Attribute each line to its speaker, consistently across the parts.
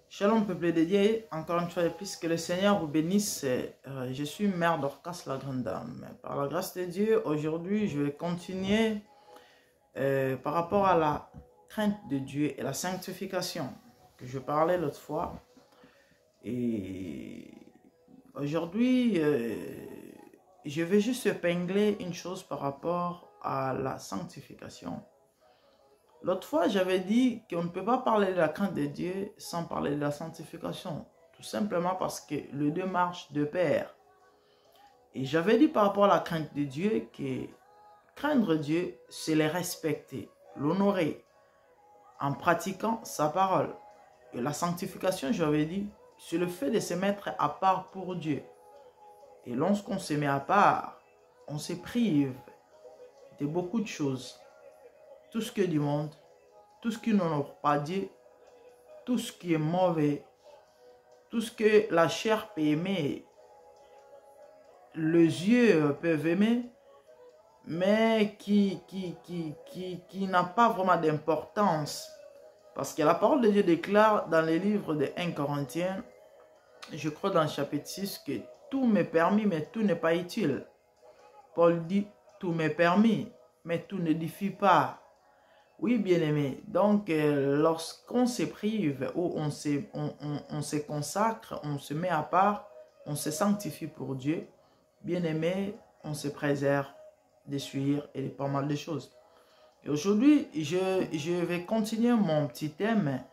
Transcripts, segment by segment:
Speaker 1: Shalom peuple de Dieu, encore une fois de plus, que le Seigneur vous bénisse. Je suis Mère Dorcas, la grande dame. Par la grâce de Dieu, aujourd'hui je vais continuer par rapport à la crainte de Dieu et la sanctification que je parlais l'autre fois. Et aujourd'hui, je vais juste épingler une chose par rapport à la sanctification. L'autre fois, j'avais dit qu'on ne peut pas parler de la crainte de Dieu sans parler de la sanctification. Tout simplement parce que les deux marchent de pair. Et j'avais dit par rapport à la crainte de Dieu que craindre Dieu, c'est le respecter, l'honorer, en pratiquant sa parole. Et la sanctification, j'avais dit, c'est le fait de se mettre à part pour Dieu. Et lorsqu'on se met à part, on se prive de beaucoup de choses. Tout ce que du monde, tout ce qui n'honore pas Dieu, tout ce qui est mauvais, tout ce que la chair peut aimer, les yeux peuvent aimer, mais qui n'a pas vraiment d'importance. Parce que la parole de Dieu déclare dans les livres de 1 Corinthiens, je crois dans le chapitre 6, que tout m'est permis, mais tout n'est pas utile. Paul dit, tout m'est permis, mais tout n'édifie pas. Oui, bien-aimé, donc lorsqu'on se prive ou on se consacre, on se met à part, on se sanctifie pour Dieu, bien-aimé, on se préserve de suivre et de pas mal de choses. Et aujourd'hui, je vais continuer mon petit thème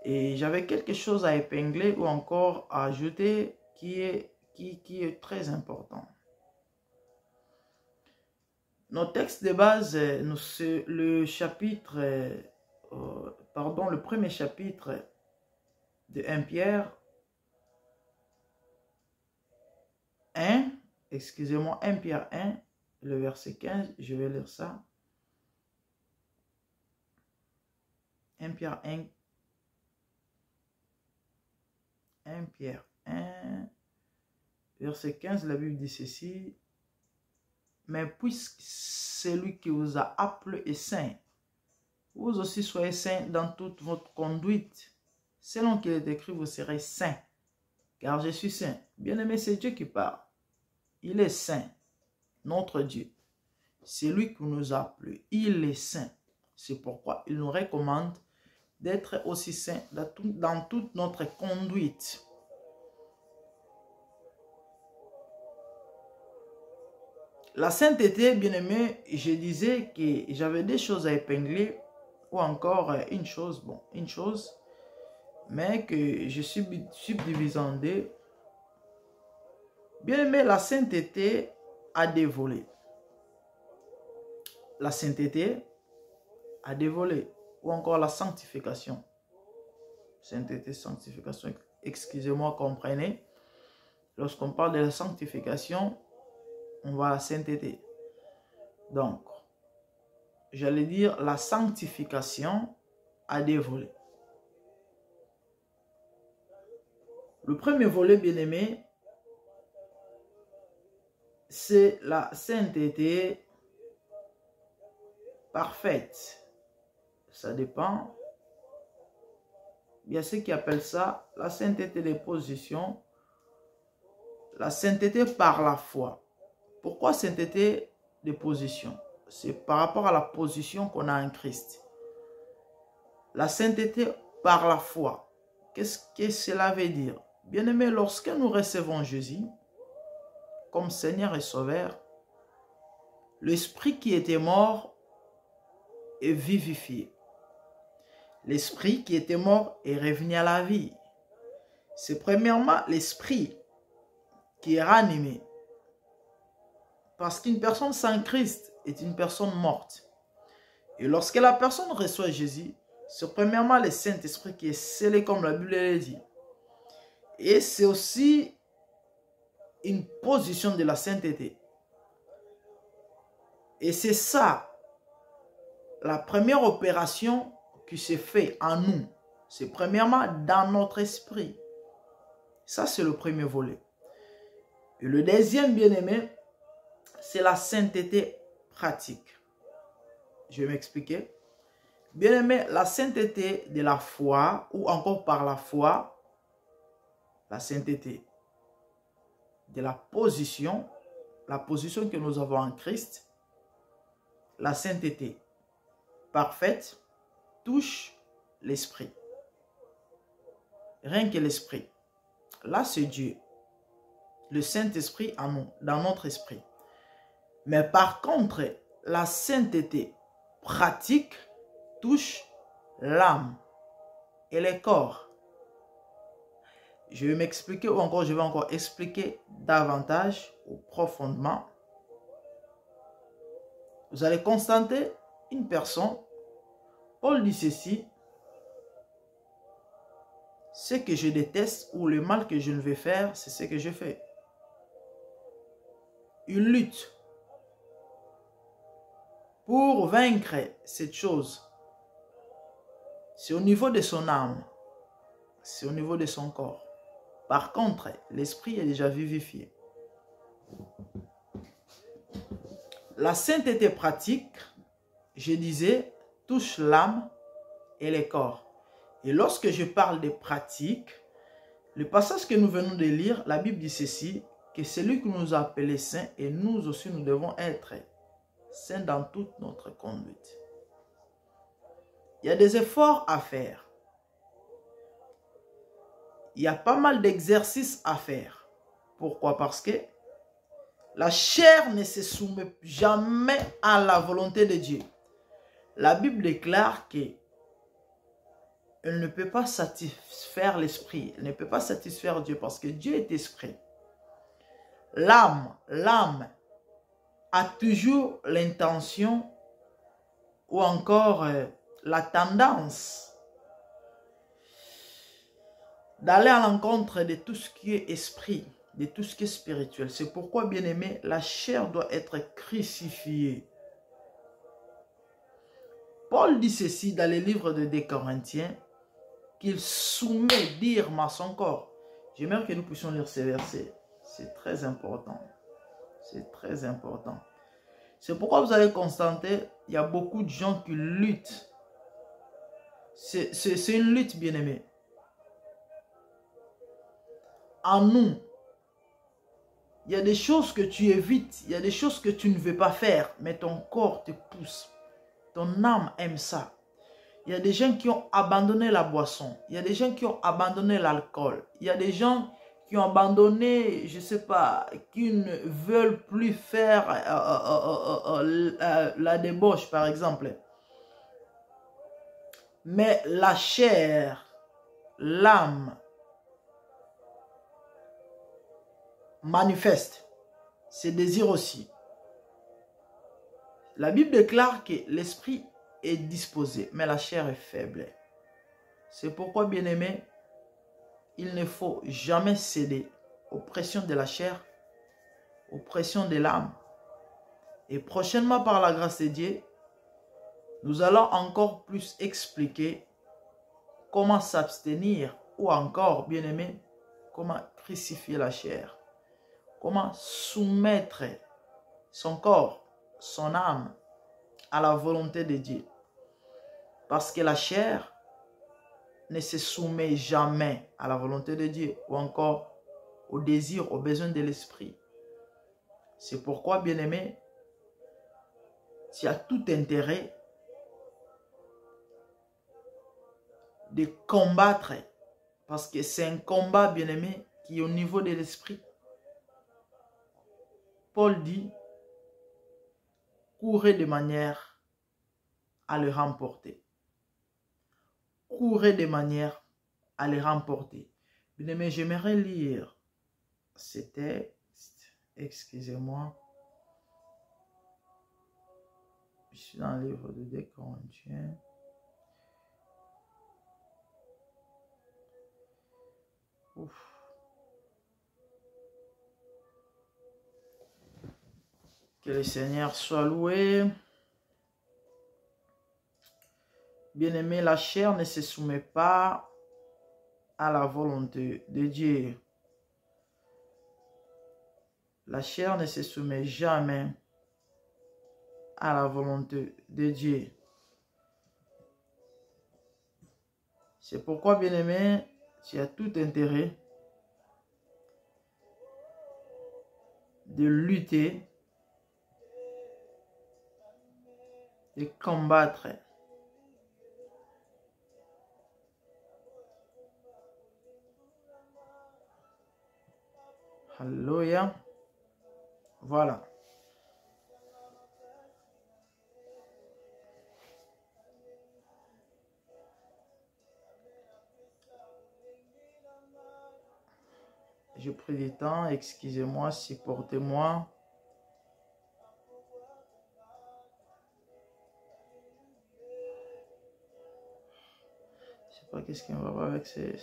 Speaker 1: et j'avais quelque chose à épingler ou encore à ajouter qui est très important. Notre texte de base, c'est le chapitre, le premier chapitre de 1 Pierre 1, excusez-moi, 1 Pierre 1, le verset 15, je vais lire ça. 1 Pierre 1, 1 Pierre 1, verset 15, la Bible dit ceci. Mais puisque celui qui vous a appelé est saint, vous aussi soyez saints dans toute votre conduite. Selon qu'il est écrit, vous serez saints, car je suis saint. Bien-aimé, c'est Dieu qui parle. Il est saint, notre Dieu. C'est lui qui nous a appelés. Il est saint. C'est pourquoi il nous recommande d'être aussi saints dans toute notre conduite. La sainteté, bien-aimé, je disais que j'avais des choses à épingler, ou encore une chose, mais que je subdivise en deux. Bien-aimé, la sainteté a des volets. La sainteté a des volets, ou encore la sanctification. Sainteté, sanctification, excusez-moi, comprenez. Lorsqu'on parle de la sanctification, on va à la sainteté. Donc, j'allais dire la sanctification a des volets. Le premier volet, bien-aimé, c'est la sainteté parfaite. Ça dépend. Il y a ceux qui appellent ça la sainteté des positions, la sainteté par la foi. Pourquoi sainteté des positions? C'est par rapport à la position qu'on a en Christ. La sainteté par la foi. Qu'est-ce que cela veut dire? Bien-aimé, lorsque nous recevons Jésus comme Seigneur et Sauveur, l'esprit qui était mort est vivifié. L'esprit qui était mort est revenu à la vie. C'est premièrement l'esprit qui est ranimé. Parce qu'une personne sans Christ est une personne morte. Et lorsque la personne reçoit Jésus, c'est premièrement le Saint-Esprit qui est scellé comme la Bible le dit. Et c'est aussi une position de la sainteté. Et c'est ça, la première opération qui se fait en nous. C'est premièrement dans notre esprit. Ça, c'est le premier volet. Et le deuxième, bien-aimé, c'est la sainteté pratique. Je vais m'expliquer. Bien-aimé, la sainteté de la foi, ou encore par la foi, la sainteté de la position que nous avons en Christ, la sainteté parfaite touche l'esprit. Rien que l'esprit. Là, c'est Dieu. Le Saint-Esprit en nous, dans notre esprit. Mais par contre, la sainteté pratique touche l'âme et le corps. Je vais m'expliquer ou encore je vais encore expliquer davantage ou profondément. Vous allez constater une personne. Paul dit ceci. Ce que je déteste ou le mal que je ne veux faire, c'est ce que je fais. Une lutte pour vaincre cette chose. C'est au niveau de son âme. C'est au niveau de son corps. Par contre, l'esprit est déjà vivifié. La sainteté pratique, je disais, touche l'âme et le corps. Et lorsque je parle de pratique, le passage que nous venons de lire, la Bible dit ceci, que celui qui nous a appelés saints, et nous aussi nous devons être saints dans toute notre conduite. Il y a des efforts à faire. Il y a pas mal d'exercices à faire. Pourquoi? Parce que la chair ne se soumet jamais à la volonté de Dieu. La Bible déclare que elle ne peut pas satisfaire l'esprit. Elle ne peut pas satisfaire Dieu parce que Dieu est esprit. L'âme a toujours l'intention ou encore la tendance d'aller à l'encontre de tout ce qui est esprit, de tout ce qui est spirituel. C'est pourquoi, bien aimé, la chair doit être crucifiée. Paul dit ceci dans le livre de 2 Corinthiens, qu'il soumet d'irme à son corps. J'aimerais que nous puissions lire ces versets. C'est très important. C'est très important. C'est pourquoi vous allez constater, il y a beaucoup de gens qui luttent. C'est une lutte, bien aimé. En nous, il y a des choses que tu évites, il y a des choses que tu ne veux pas faire, mais ton corps te pousse. Ton âme aime ça. Il y a des gens qui ont abandonné la boisson. Il y a des gens qui ont abandonné l'alcool. Il y a des gens qui ont abandonné, je ne sais pas, qui ne veulent plus faire la débauche, par exemple. Mais la chair, l'âme, manifeste ses désirs aussi. La Bible déclare que l'esprit est disposé, mais la chair est faible. C'est pourquoi, bien aimé, il ne faut jamais céder aux pressions de la chair, aux pressions de l'âme. Et prochainement, par la grâce de Dieu, nous allons encore plus expliquer comment s'abstenir ou encore, bien aimé, comment crucifier la chair. Comment soumettre son corps, son âme à la volonté de Dieu. Parce que la chair ne se soumet jamais à la volonté de Dieu ou encore au désir, aux besoins de l'esprit. C'est pourquoi, bien-aimé, tu as tout intérêt de combattre. Parce que c'est un combat, bien-aimé, qui est au niveau de l'esprit. Paul dit, courez de manière à le remporter. Courez de manière à le remporter. Bien-aimé, j'aimerais lire ce texte. Excusez-moi. Je suis dans le livre de 2 Corinthiens. Ouf. Que le Seigneur soit loué. Bien-aimé, la chair ne se soumet pas à la volonté de Dieu. La chair ne se soumet jamais à la volonté de Dieu. C'est pourquoi, bien-aimé, tu as tout intérêt de lutter, de combattre. Alléluia. Voilà. J'ai pris du temps, excusez-moi, supportez-moi. Je sais pas qu'est-ce qui me va avec ces...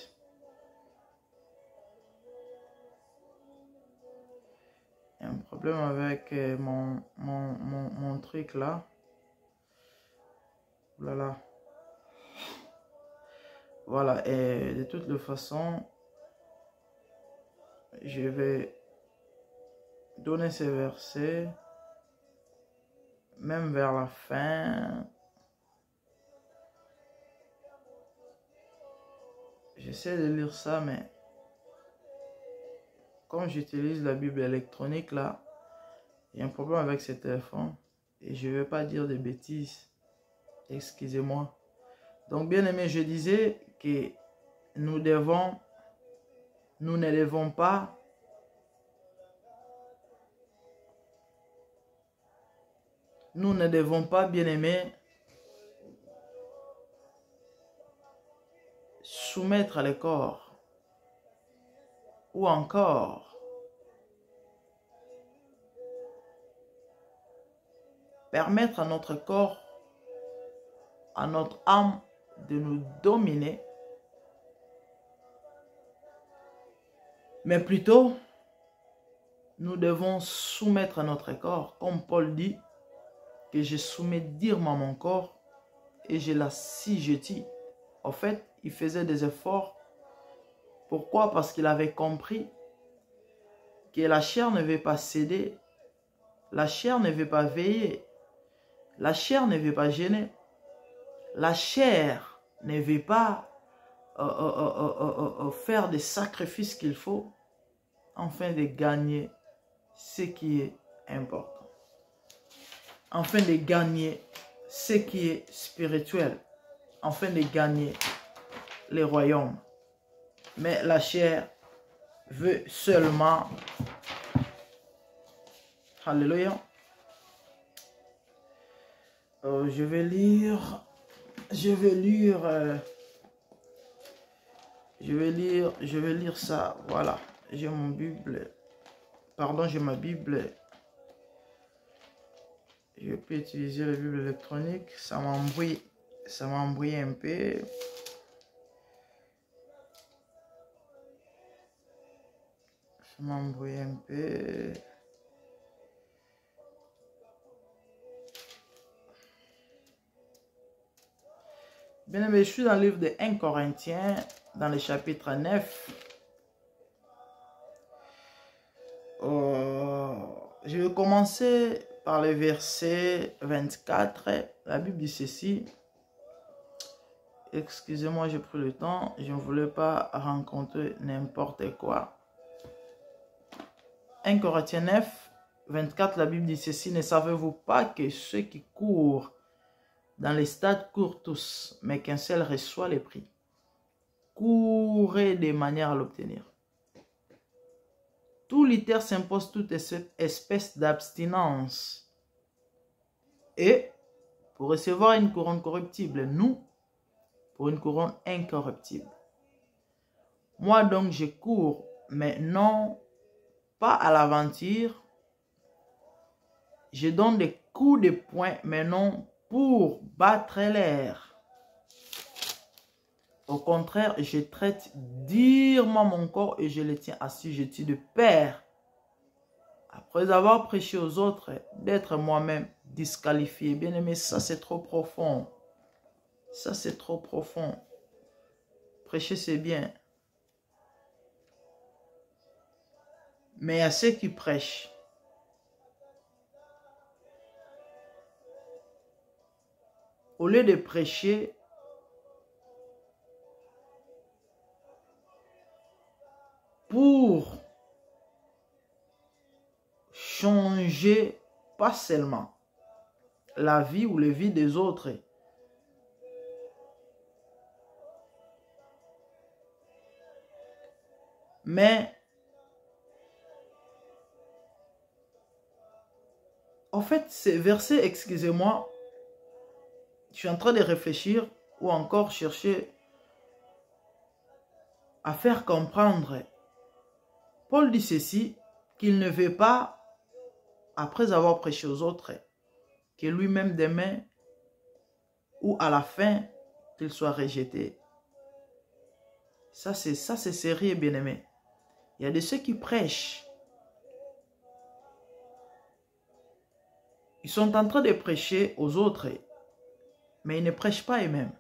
Speaker 1: Il y a un problème avec mon truc là. Voilà. Voilà, et de toutes les façons, je vais donner ces versets, même vers la fin. J'essaie de lire ça, mais comme j'utilise la Bible électronique là, il y a un problème avec ce téléphone et je ne vais pas dire des bêtises. Excusez-moi. Donc, bien aimé, je disais que nous ne devons pas bien aimé, soumettre le corps ou encore permettre à notre corps, à notre âme de nous dominer, mais plutôt nous devons soumettre notre corps, comme Paul dit, que je soumets durement mon corps et je l'assujettis. En fait, il faisait des efforts. Pourquoi? Parce qu'il avait compris que la chair ne veut pas céder, la chair ne veut pas veiller, la chair ne veut pas gêner, la chair ne veut pas faire des sacrifices qu'il faut afin de gagner ce qui est important, afin de gagner ce qui est spirituel, afin de gagner les royaumes. Mais la chair veut seulement, alléluia, je vais lire ça, voilà, j'ai mon Bible, pardon, j'ai ma Bible, je peux utiliser la Bible électronique, ça m'embrouille un peu. Ça m'embrouille un peu. Bien aimé, je suis dans le livre de 1 Corinthiens, dans le chapitre 9. Je vais commencer par le verset 24. La Bible dit ceci. Excusez-moi, j'ai pris le temps. Je ne voulais pas rencontrer n'importe quoi. 1 Corinthiens 9, 24, la Bible dit ceci. Ne savez-vous pas que ceux qui courent dans les stades courent tous, mais qu'un seul reçoit les prix? Courez de manière à l'obtenir. Tout lutteur s'impose toute espèce d'abstinence. Et pour recevoir une couronne corruptible, nous, pour une couronne incorruptible. Moi donc, je cours, mais non pas à l'aventure. Je donne des coups de poing, mais non pour battre l'air. Au contraire, je traite durement mon corps et je le tiens assujetti de peur, après avoir prêché aux autres, d'être moi-même disqualifié. Bien aimé, ça c'est trop profond. Ça c'est trop profond. Prêcher c'est bien. Mais à ceux qui prêchent, au lieu de prêcher pour changer pas seulement la vie ou les vies des autres, mais en fait, ces versets, excusez-moi, je suis en train de réfléchir ou encore chercher à faire comprendre. Paul dit ceci, qu'il ne veut pas, après avoir prêché aux autres, que lui-même demain ou à la fin, qu'il soit rejeté. Ça, c'est sérieux, bien-aimé. Il y a de ceux qui prêchent. Ils sont en train de prêcher aux autres, mais ils ne prêchent pas eux-mêmes.